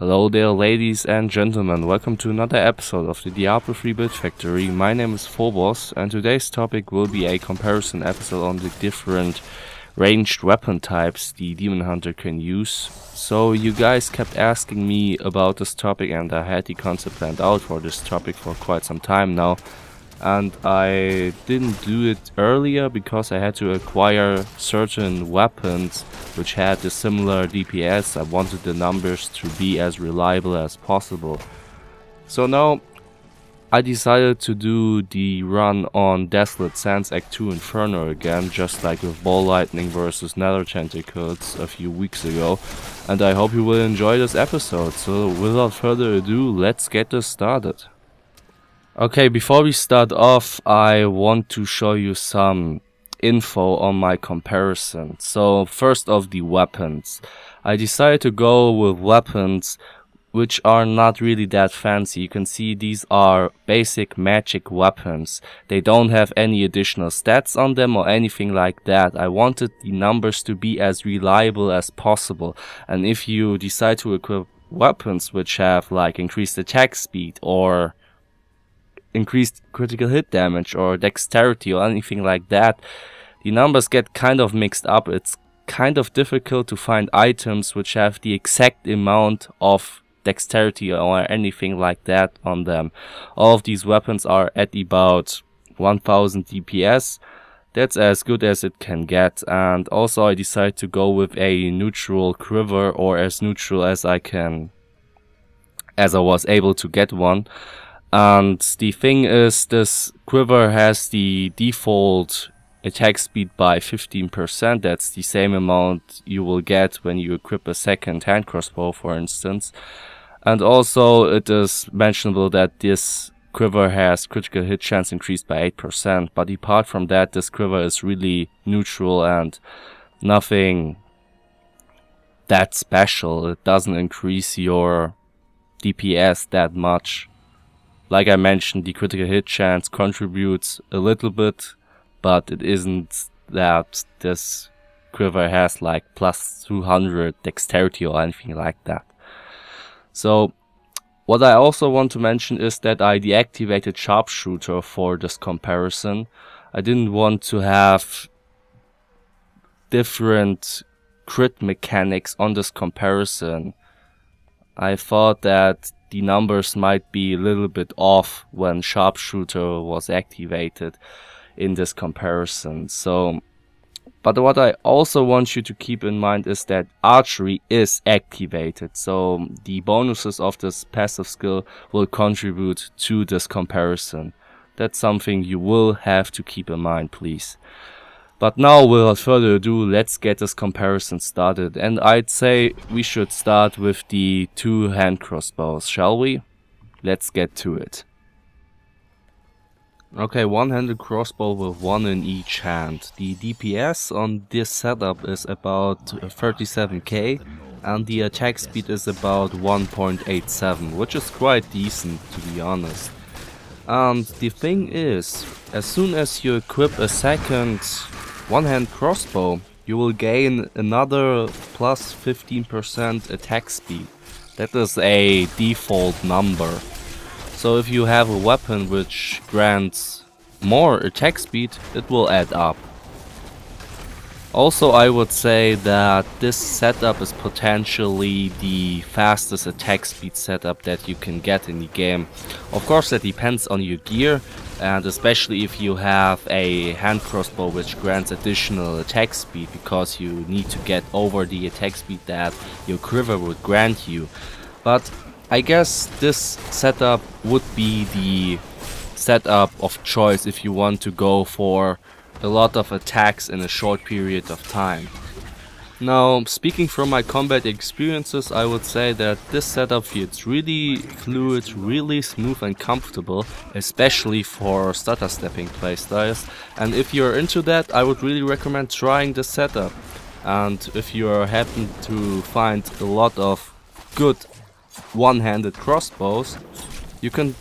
Hello there, ladies and gentlemen, welcome to another episode of the Diablo 3 Build Factory. My name is Phobos, and today's topic will be a comparison episode on the different ranged weapon types the Demon Hunter can use. So you guys kept asking me about this topic, and I had the concept planned out for this topic for quite some time now. And I didn't do it earlier because I had to acquire certain weapons which had a similar DPS. I wanted the numbers to be as reliable as possible. So now I decided to do the run on Desolate Sands Act 2 Inferno again, just like with Ball Lightning versus Nether Tentacles a few weeks ago. And I hope you will enjoy this episode. So without further ado, let's get this started. Okay, before we start off, I want to show you some info on my comparison. So first of the weapons. I decided to go with weapons which are not really that fancy. You can see these are basic magic weapons. They don't have any additional stats on them or anything like that. I wanted the numbers to be as reliable as possible. And if you decide to equip weapons which have like increased attack speed or increased critical hit damage or dexterity or anything like that, the numbers get kind of mixed up. It's kind of difficult to find items which have the exact amount of dexterity or anything like that on them. All of these weapons are at about 1000 DPS. That's as good as it can get. And also I decided to go with a neutral quiver, or as neutral as I was able to get one. And the thing is, this quiver has the default attack speed by 15%. That's the same amount you will get when you equip a second hand crossbow, for instance. And also it is mentionable that this quiver has critical hit chance increased by 8%. But apart from that, this quiver is really neutral and nothing that special. It doesn't increase your DPS that much. Like I mentioned, the critical hit chance contributes a little bit, but it isn't that this quiver has like plus 200 dexterity or anything like that. So what I also want to mention is that I deactivated sharpshooter for this comparison. I didn't want to have different crit mechanics on this comparison. I thought that the numbers might be a little bit off when sharpshooter was activated in this comparison. But what I also want you to keep in mind is that archery is activated, so the bonuses of this passive skill will contribute to this comparison. That's something you will have to keep in mind, please. But now, without further ado, let's get this comparison started. And I'd say we should start with the two hand crossbows, shall we? Let's get to it. Okay, one-handed crossbow with one in each hand. The DPS on this setup is about 37k, and the attack speed is about 1.87, which is quite decent, to be honest. And the thing is, as soon as you equip a second one-hand crossbow, you will gain another plus 15% attack speed. That is a default number. So if you have a weapon which grants more attack speed, it will add up. Also, I would say that this setup is potentially the fastest attack speed setup that you can get in the game. Of course, that depends on your gear, and especially if you have a hand crossbow which grants additional attack speed, because you need to get over the attack speed that your quiver would grant you. But I guess this setup would be the setup of choice if you want to go for a lot of attacks in a short period of time. Now, speaking from my combat experiences, I would say that this setup feels really fluid, really smooth and comfortable, especially for stutter stepping playstyles. And if you're into that, I would really recommend trying this setup. And if you happen to find a lot of good one-handed crossbows, you can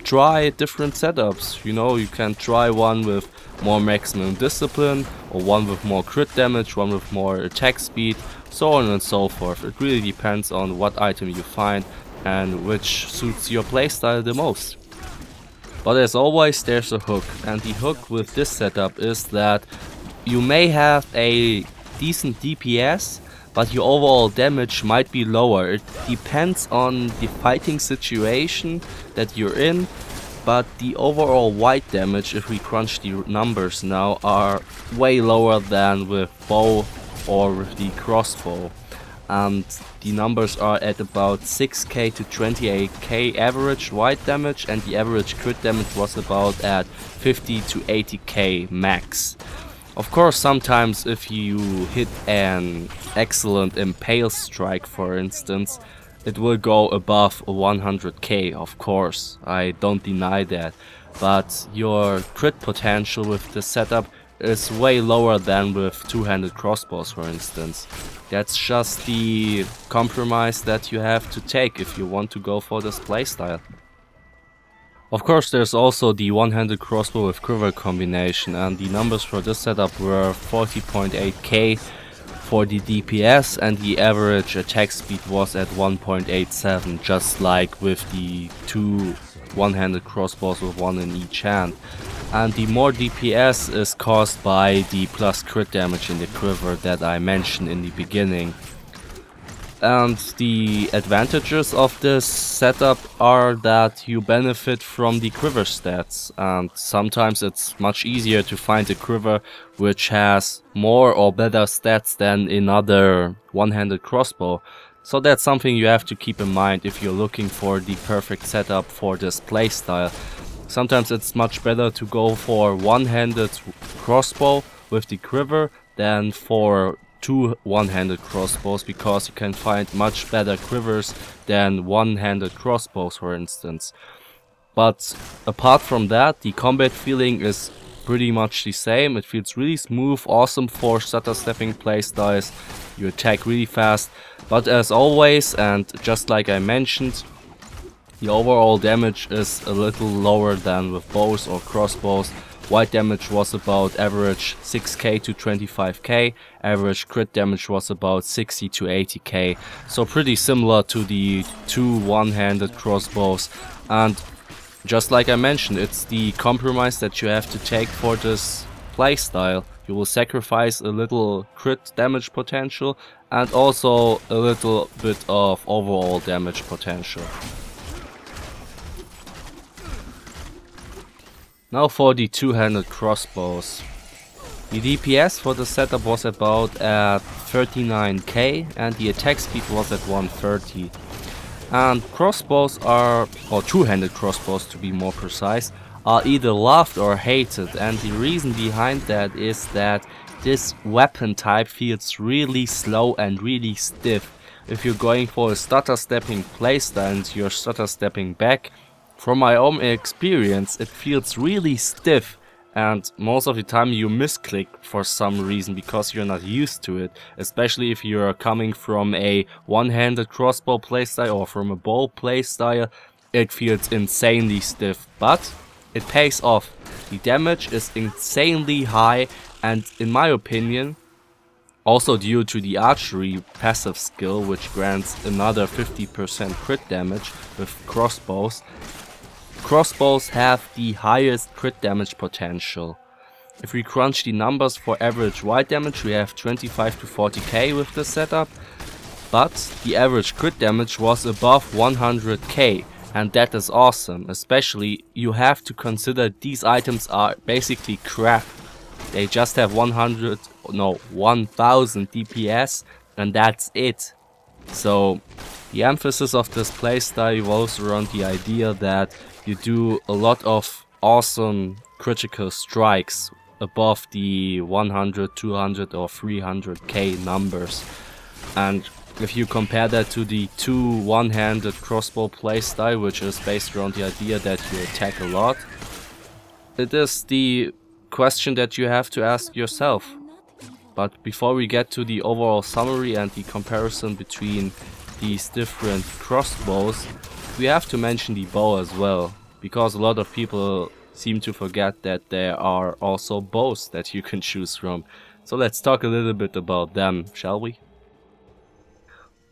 try different setups. You know, you can try one with more maximum discipline, or one with more crit damage, one with more attack speed, so on and so forth. It really depends on what item you find and which suits your playstyle the most. But as always, there's a hook, and the hook with this setup is that you may have a decent DPS, but your overall damage might be lower. It depends on the fighting situation that you're in, but the overall white damage, if we crunch the numbers now, are way lower than with bow or with the crossbow. And the numbers are at about 6k to 28k average white damage, and the average crit damage was about at 50 to 80k max. Of course, sometimes if you hit an excellent impale strike, for instance, it will go above 100k, of course, I don't deny that. But your crit potential with the setup is way lower than with two-handed crossbows, for instance. That's just the compromise that you have to take if you want to go for this playstyle. Of course, there's also the one-handed crossbow with quiver combination, and the numbers for this setup were 40.8k for the DPS, and the average attack speed was at 1.87, just like with the two one-handed crossbows with one in each hand. And the more DPS is caused by the plus crit damage in the quiver that I mentioned in the beginning. And the advantages of this setup are that you benefit from the quiver stats, and sometimes it's much easier to find a quiver which has more or better stats than another one-handed crossbow. So that's something you have to keep in mind if you're looking for the perfect setup for this playstyle. Sometimes it's much better to go for one-handed crossbow with the quiver than for two one-handed crossbows, because you can find much better quivers than one-handed crossbows, for instance. But apart from that, the combat feeling is pretty much the same. It feels really smooth, awesome for stutter stepping playstyles. You attack really fast, but as always, and just like I mentioned, the overall damage is a little lower than with bows or crossbows. White damage was about average 6k to 25k, average crit damage was about 60 to 80k, so pretty similar to the two one-handed crossbows. And just like I mentioned, it's the compromise that you have to take for this playstyle. You will sacrifice a little crit damage potential and also a little bit of overall damage potential. Now for the two-handed crossbows. The DPS for the setup was about at 39k and the attack speed was at 130. And crossbows are, or two-handed crossbows to be more precise, are either loved or hated, and the reason behind that is that this weapon type feels really slow and really stiff. If you're going for a stutter stepping playstyle and you're stutter stepping back, from my own experience, it feels really stiff, and most of the time you misclick for some reason because you're not used to it, especially if you're coming from a one-handed crossbow playstyle or from a bow playstyle. It feels insanely stiff, but it pays off. The damage is insanely high, and in my opinion, also due to the archery passive skill, which grants another 50% crit damage with crossbows, crossbows have the highest crit damage potential. If we crunch the numbers for average white damage, we have 25 to 40k with this setup, but the average crit damage was above 100k, and that is awesome. Especially you have to consider these items are basically crap. They just have 1000 DPS and that's it. So the emphasis of this playstyle revolves around the idea that you do a lot of awesome critical strikes above the 100, 200 or 300k numbers. And if you compare that to the two one-handed crossbow playstyle, which is based around the idea that you attack a lot, it is the question that you have to ask yourself. But before we get to the overall summary and the comparison between these different crossbows, we have to mention the bow as well, because a lot of people seem to forget that there are also bows that you can choose from. So let's talk a little bit about them, shall we?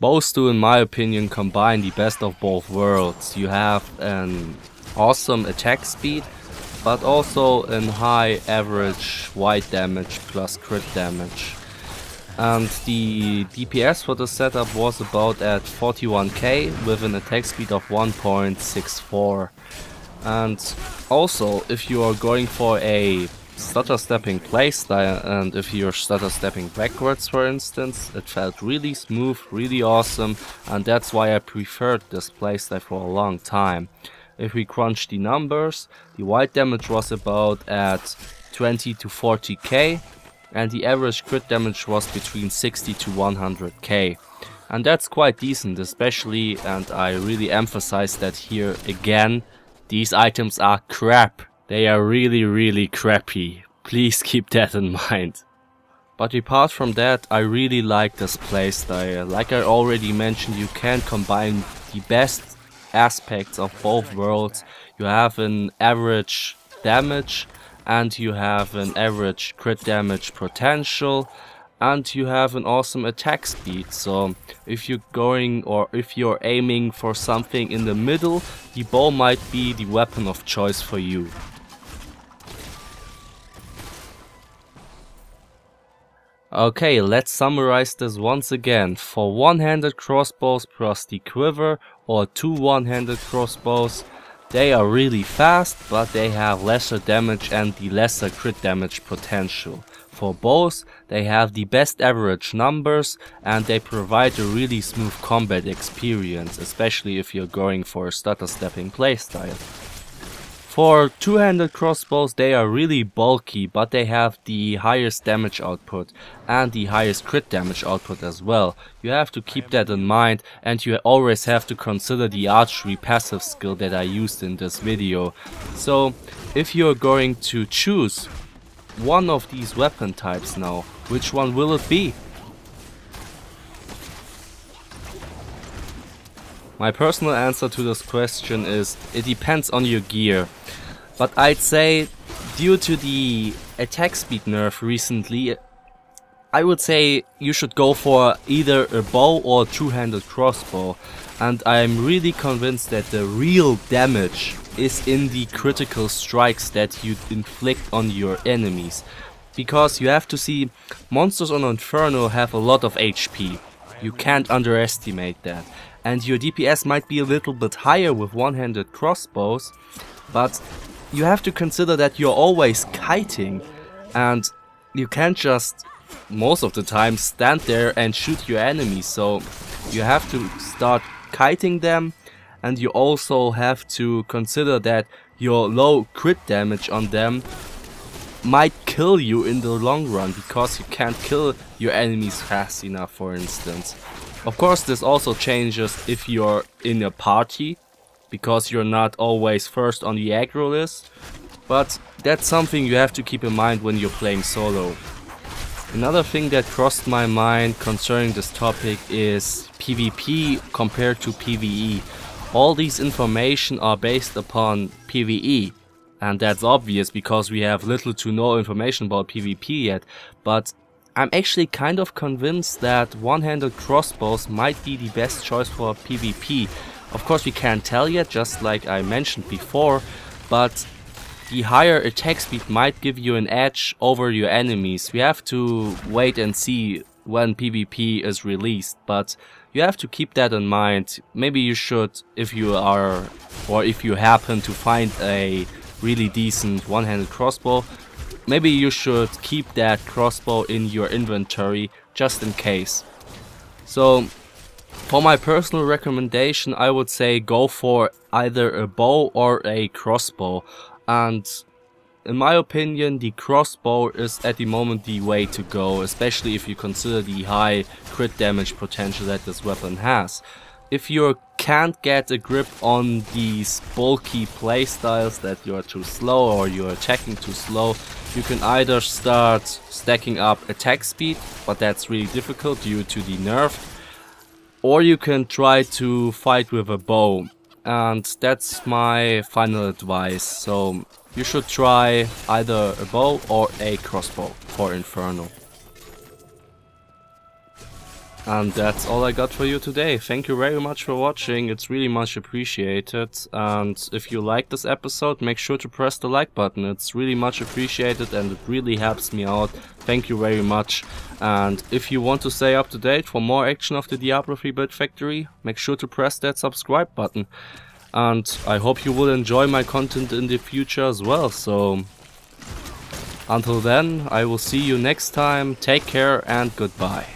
Bows do, in my opinion, combine the best of both worlds. You have an awesome attack speed, but also an high average white damage plus crit damage. And the DPS for the setup was about at 41k with an attack speed of 1.64. And also, if you are going for a stutter stepping playstyle, and if you're stutter stepping backwards for instance, it felt really smooth, really awesome, and that's why I preferred this playstyle for a long time. If we crunch the numbers, the white damage was about at 20 to 40k, and the average crit damage was between 60 to 100k. And that's quite decent, especially, and I really emphasize that here again, these items are crap. They are really crappy. Please keep that in mind. But apart from that, I really like this playstyle. Like I already mentioned, you can combine the best aspects of both worlds. You have an average damage, and you have an average crit damage potential, and you have an awesome attack speed. So if you're going, or if you're aiming for something in the middle, the bow might be the weapon of choice for you. Okay, let's summarize this once again. For one-handed crossbows plus the quiver, or two one-handed crossbows, they are really fast, but they have lesser damage and the lesser crit damage potential. For bows, they have the best average numbers, and they provide a really smooth combat experience, especially if you're going for a stutter stepping playstyle. For two-handed crossbows, they are really bulky, but they have the highest damage output and the highest crit damage output as well. You have to keep that in mind, and you always have to consider the archery passive skill that I used in this video. So if you're going to choose one of these weapon types now, which one will it be? My personal answer to this question is, it depends on your gear. But I'd say, due to the attack speed nerf recently, I would say you should go for either a bow or a two-handed crossbow. And I'm really convinced that the real damage is in the critical strikes that you inflict on your enemies. Because you have to see, monsters on Inferno have a lot of HP. You can't underestimate that. And your DPS might be a little bit higher with one-handed crossbows, but you have to consider that you're always kiting, and you can't just, most of the time, stand there and shoot your enemies. So you have to start kiting them, and you also have to consider that your low crit damage on them might kill you in the long run, because you can't kill your enemies fast enough, for instance. Of course, this also changes if you're in a party, because you're not always first on the aggro list, but that's something you have to keep in mind when you're playing solo. Another thing that crossed my mind concerning this topic is PvP compared to PvE. All these information are based upon PvE, and that's obvious because we have little to no information about PvP yet, but I'm actually kind of convinced that one-handed crossbows might be the best choice for PvP. Of course we can't tell yet, just like I mentioned before, but the higher attack speed might give you an edge over your enemies. We have to wait and see when PvP is released, but you have to keep that in mind. Maybe you should, if you are, or if you happen to find a really decent one-handed crossbow, maybe you should keep that crossbow in your inventory just in case. So for my personal recommendation, I would say go for either a bow or a crossbow. And in my opinion, the crossbow is at the moment the way to go, especially if you consider the high crit damage potential that this weapon has. If you can't get a grip on these bulky playstyles, that you're too slow or you're attacking too slow, you can either start stacking up attack speed, but that's really difficult due to the nerf, or you can try to fight with a bow. And that's my final advice. So you should try either a bow or a crossbow for Inferno. And that's all I got for you today. Thank you very much for watching, it's really much appreciated. And if you like this episode, make sure to press the like button, it's really much appreciated and it really helps me out. Thank you very much. And if you want to stay up to date for more action of the Diablo 3 Build Factory, make sure to press that subscribe button. And I hope you will enjoy my content in the future as well. So until then, I will see you next time. Take care and goodbye.